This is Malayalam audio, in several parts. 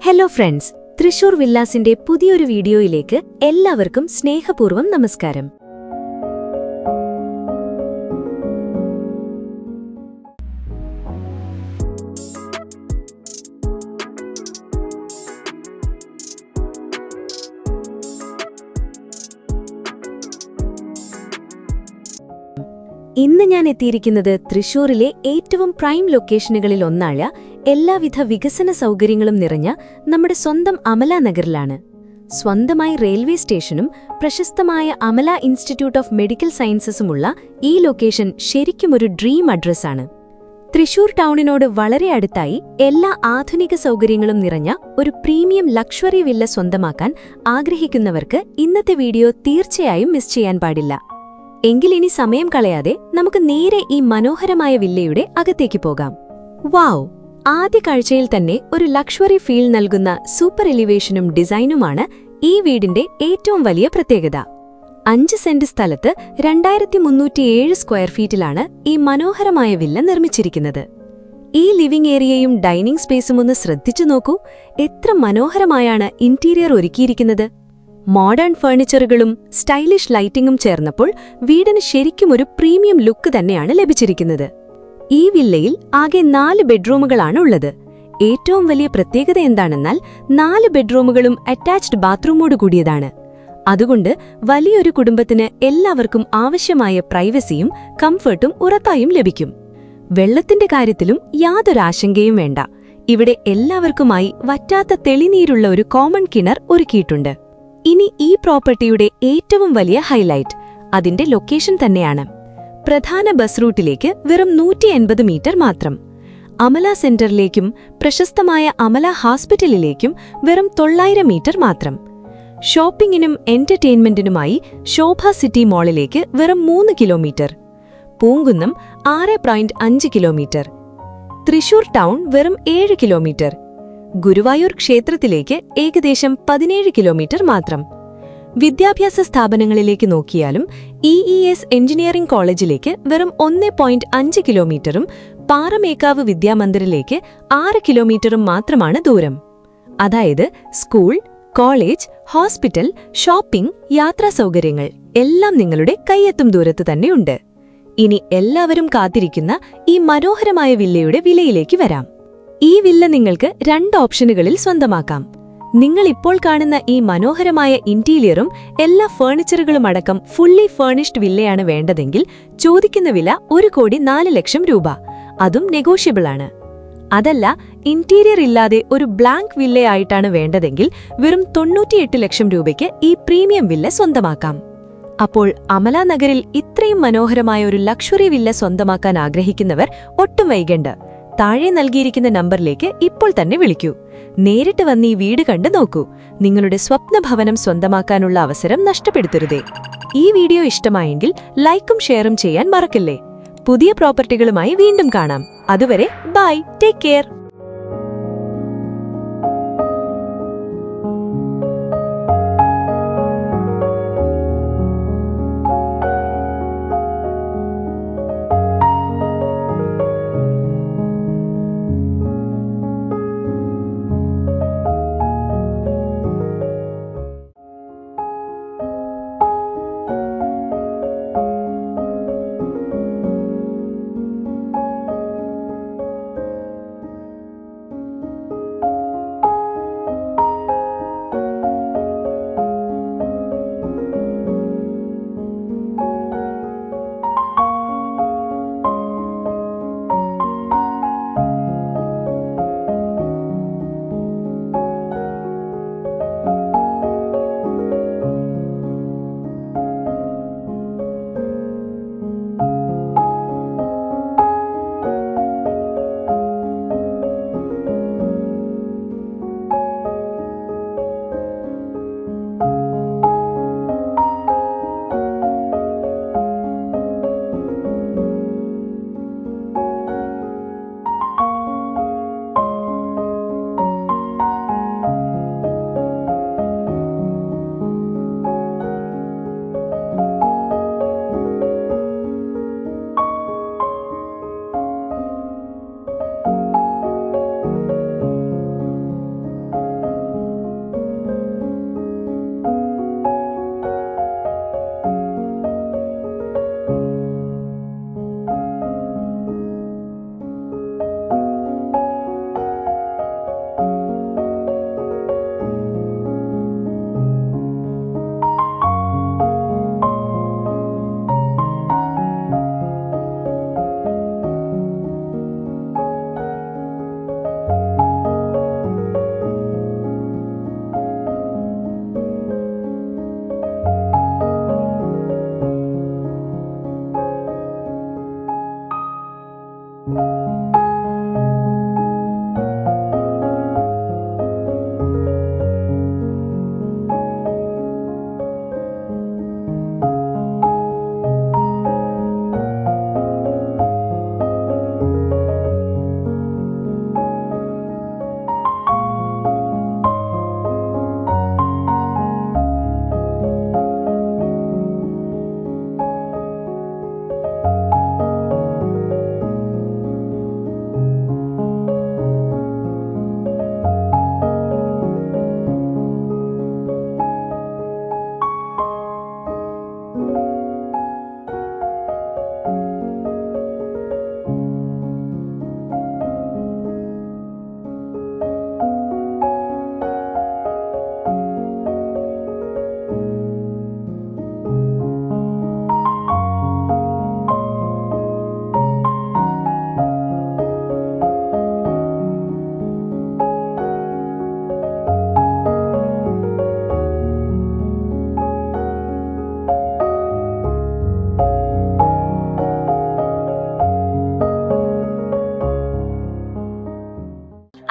ഹലോ ഫ്രണ്ട്സ്, തൃശൂർ വില്ലാസിന്റെ പുതിയൊരു വീഡിയോയിലേക്ക് എല്ലാവർക്കും സ്നേഹപൂർവ്വം നമസ്കാരം. ഇന്ന് ഞാൻ എത്തിയിരിക്കുന്നത് തൃശൂരിലെ ഏറ്റവും പ്രൈം ലൊക്കേഷനുകളിൽ ഒന്നായ എല്ലാവിധ വികസന സൗകര്യങ്ങളും നിറഞ്ഞ നമ്മുടെ സ്വന്തം അമല നഗറിലാണ്. സ്വന്തമായി റെയിൽവേ സ്റ്റേഷനും പ്രശസ്തമായ അമല ഇൻസ്റ്റിറ്റ്യൂട്ട് ഓഫ് മെഡിക്കൽ സയൻസസുമുള്ള ഈ ലൊക്കേഷൻ ശരിക്കുമൊരു ഡ്രീം അഡ്രസ്സാണ്. തൃശൂർ ടൗണിനോട് വളരെ അടുത്തായി എല്ലാ ആധുനിക സൗകര്യങ്ങളും നിറഞ്ഞ ഒരു പ്രീമിയം ലക്ഷറി വില്ല സ്വന്തമാക്കാൻ ആഗ്രഹിക്കുന്നവർക്ക് ഇന്നത്തെ വീഡിയോ തീർച്ചയായും മിസ് ചെയ്യാൻ പാടില്ല. എങ്കിലിനി സമയം കളയാതെ നമുക്ക് നേരെ ഈ മനോഹരമായ വില്ലയുടെ അകത്തേക്ക് പോകാം. വാവ്! ആദ്യ കാഴ്ചയിൽ തന്നെ ഒരു ലക്ഷറി ഫീൽ നൽകുന്ന സൂപ്പർ എലിവേഷനും ഡിസൈനുമാണ് ഈ വീടിന്റെ ഏറ്റവും വലിയ പ്രത്യേകത. 5 സെന്റ് സ്ഥലത്ത് 2307 സ്ക്വയർ ഫീറ്റിലാണ് ഈ മനോഹരമായ വില്ല നിർമ്മിച്ചിരിക്കുന്നത്. ഈ ലിവിംഗ് ഏരിയയും ഡൈനിങ് സ്പേസും ഒന്ന് ശ്രദ്ധിച്ചു നോക്കൂ. എത്ര മനോഹരമായാണ് ഇന്റീരിയർ ഒരുക്കിയിരിക്കുന്നത്. മോഡേൺ ഫർണിച്ചറുകളും സ്റ്റൈലിഷ് ലൈറ്റിംഗും ചേർന്നപ്പോൾ വീടിന് ശരിക്കും ഒരു പ്രീമിയം ലുക്ക് തന്നെയാണ് ലഭിച്ചിരിക്കുന്നത്. ഈ വില്ലയിൽ ആകെ 4 ബെഡ്റൂമുകളാണ് ഉള്ളത്. ഏറ്റവും വലിയ പ്രത്യേകത എന്താണെന്നാൽ 4 ബെഡ്റൂമുകളും അറ്റാച്ച്ഡ് ബാത്റൂമോട് കൂടിയതാണ്. അതുകൊണ്ട് വലിയൊരു കുടുംബത്തിന് എല്ലാവർക്കും ആവശ്യമായ പ്രൈവസിയും കംഫർട്ടും ഉറപ്പായും ലഭിക്കും. വെള്ളത്തിന്റെ കാര്യത്തിലും യാതൊരു ആശങ്കയും വേണ്ട. ഇവിടെ എല്ലാവർക്കുമായി വറ്റാത്ത തെളിനീരുള്ള ഒരു കോമൺ കിണർ ഒരുക്കിയിട്ടുണ്ട്. ഇനി ഈ പ്രോപ്പർട്ടിയുടെ ഏറ്റവും വലിയ ഹൈലൈറ്റ് അതിന്റെ ലൊക്കേഷൻ തന്നെയാണ്. പ്രധാന ബസ് റൂട്ടിലേക്ക് വെറും 180 മീറ്റർ മാത്രം. അമല സെന്ററിലേക്കും പ്രശസ്തമായ അമല ഹോസ്പിറ്റലിലേക്കും വെറും 900 മീറ്റർ മാത്രം. ഷോപ്പിംഗിനും എന്റർടൈൻമെന്റിനുമായി ശോഭ സിറ്റി മാളിലേക്ക് വെറും 3 kilometre. Poonkunnam 6.5 kilometre. Thrissur town വെറും 7 കിലോമീറ്റർ. ഗുരുവായൂർ ക്ഷേത്രത്തിലേക്ക് ഏകദേശം 17 കിലോമീറ്റർ മാത്രം. വിദ്യാഭ്യാസ സ്ഥാപനങ്ങളിലേക്ക് നോക്കിയാലും EES എഞ്ചിനീയറിംഗ് കോളേജിലേക്ക് വെറും 1.5 കിലോമീറ്ററും പാറമേക്കാവ് വിദ്യാമന്ദിറിലേക്ക് 6 കിലോമീറ്ററും മാത്രമാണ് ദൂരം. അതായത് സ്കൂൾ, കോളേജ്, ഹോസ്പിറ്റൽ, ഷോപ്പിംഗ്, യാത്രാ സൗകര്യങ്ങൾ എല്ലാം നിങ്ങളുടെ കൈയെത്തും ദൂരത്ത് തന്നെയുണ്ട്. ഇനി എല്ലാവരും കാത്തിരിക്കുന്ന ഈ മനോഹരമായ വില്ലയുടെ വിലയിലേക്ക് വരാം. ഈ വില്ല നിങ്ങൾക്ക് 2 ഓപ്ഷനുകളിൽ സ്വന്തമാക്കാം. നിങ്ങൾ ഇപ്പോൾ കാണുന്ന ഈ മനോഹരമായ ഇന്റീരിയറും എല്ലാ ഫർണിച്ചറുകളും അടക്കം ഫുള്ളി ഫർണിഷ്ഡ് വില്ലയാണ് വേണ്ടതെങ്കിൽ ചോദിക്കുന്ന വില 1,04,00,000 രൂപ. അതും നെഗോഷ്യബിൾ ആണ്. അതല്ല, ഇന്റീരിയർ ഇല്ലാതെ ഒരു ബ്ലാങ്ക് വില്ലയായിട്ടാണ് വേണ്ടതെങ്കിൽ വെറും 98 ലക്ഷം രൂപയ്ക്ക് ഈ പ്രീമിയം വില്ല സ്വന്തമാക്കാം. അപ്പോൾ അമല നഗരിൽ ഇത്രയും മനോഹരമായ ഒരു ലക്ഷറി വില്ല സ്വന്തമാക്കാൻ ആഗ്രഹിക്കുന്നവർ ഒട്ടും വൈകണ്ട. താഴെ നൽകിയിരിക്കുന്ന നമ്പറിലേക്ക് ഇപ്പോൾ തന്നെ വിളിക്കൂ. നേരിട്ട് വന്ന് ഈ വീട് കണ്ടു നോക്കൂ. നിങ്ങളുടെ സ്വപ്ന ഭവനം സ്വന്തമാക്കാനുള്ള അവസരം നഷ്ടപ്പെടുത്തരുതേ. ഈ വീഡിയോ ഇഷ്ടമായെങ്കിൽ ലൈക്കും ഷെയറും ചെയ്യാൻ മറക്കല്ലേ. പുതിയ പ്രോപ്പർട്ടികളുമായി വീണ്ടും കാണാം. അതുവരെ ബൈ, ടേക്ക് കെയർ.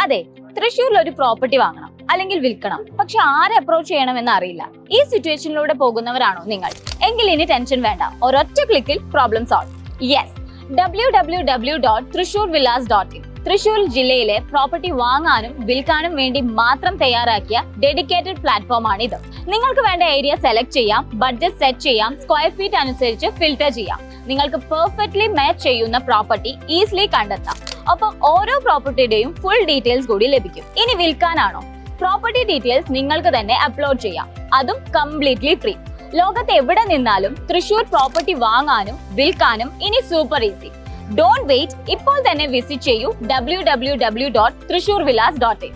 അതെ, തൃശ്ശൂരിൽ ഒരു പ്രോപ്പർട്ടി വാങ്ങണം അല്ലെങ്കിൽ വിൽക്കണം, പക്ഷെ ആരെ അപ്രോച്ച് ചെയ്യണമെന്ന് അറിയില്ല. ഈ സിറ്റുവേഷനിലൂടെ പോകുന്നവരാണോ നിങ്ങൾ? എങ്കിൽ ഇനി ടെൻഷൻ വേണ്ട, ഒരൊറ്റ ക്ലിക്കിൽ problem solve. Yes, www.thrissurvillas.in Thrissur ജില്ലയിലെ പ്രോപ്പർട്ടി വാങ്ങാനും വിൽക്കാനും വേണ്ടി മാത്രം തയ്യാറാക്കിയ ഡെഡിക്കേറ്റഡ് പ്ലാറ്റ്ഫോം ആണിത്. നിങ്ങൾക്ക് വേണ്ട ഏരിയ സെലക്ട് ചെയ്യാം, ബഡ്ജറ്റ് സെറ്റ് ചെയ്യാം, സ്ക്വയർ ഫീറ്റ് അനുസരിച്ച് ഫിൽട്ടർ ചെയ്യാം. നിങ്ങൾക്ക് പെർഫെക്റ്റ്ലി മാച്ച് ചെയ്യുന്ന പ്രോപ്പർട്ടി ഈസിലി കണ്ടെത്താം. ഒപ്പം ഓരോ പ്രോപ്പർട്ടിയുടെയും ഫുൾ ഡീറ്റെയിൽസ് കൂടി ലഭിക്കും. ഇനി വിൽക്കാനാണോ? പ്രോപ്പർട്ടി ഡീറ്റെയിൽസ് നിങ്ങൾക്ക് തന്നെ അപ്ലോഡ് ചെയ്യാം, അതും കംപ്ലീറ്റ്ലി ഫ്രീ. ലോകത്ത് എവിടെ നിന്നാലും തൃശ്ശൂർ പ്രോപ്പർട്ടി വാങ്ങാനും വിൽക്കാനും ഇനി സൂപ്പർ ഈസി. ഡോണ്ട് വെയിറ്റ്, ഇപ്പോൾ തന്നെ വിസിറ്റ് ചെയ്യൂ www.thrissurvillas.in.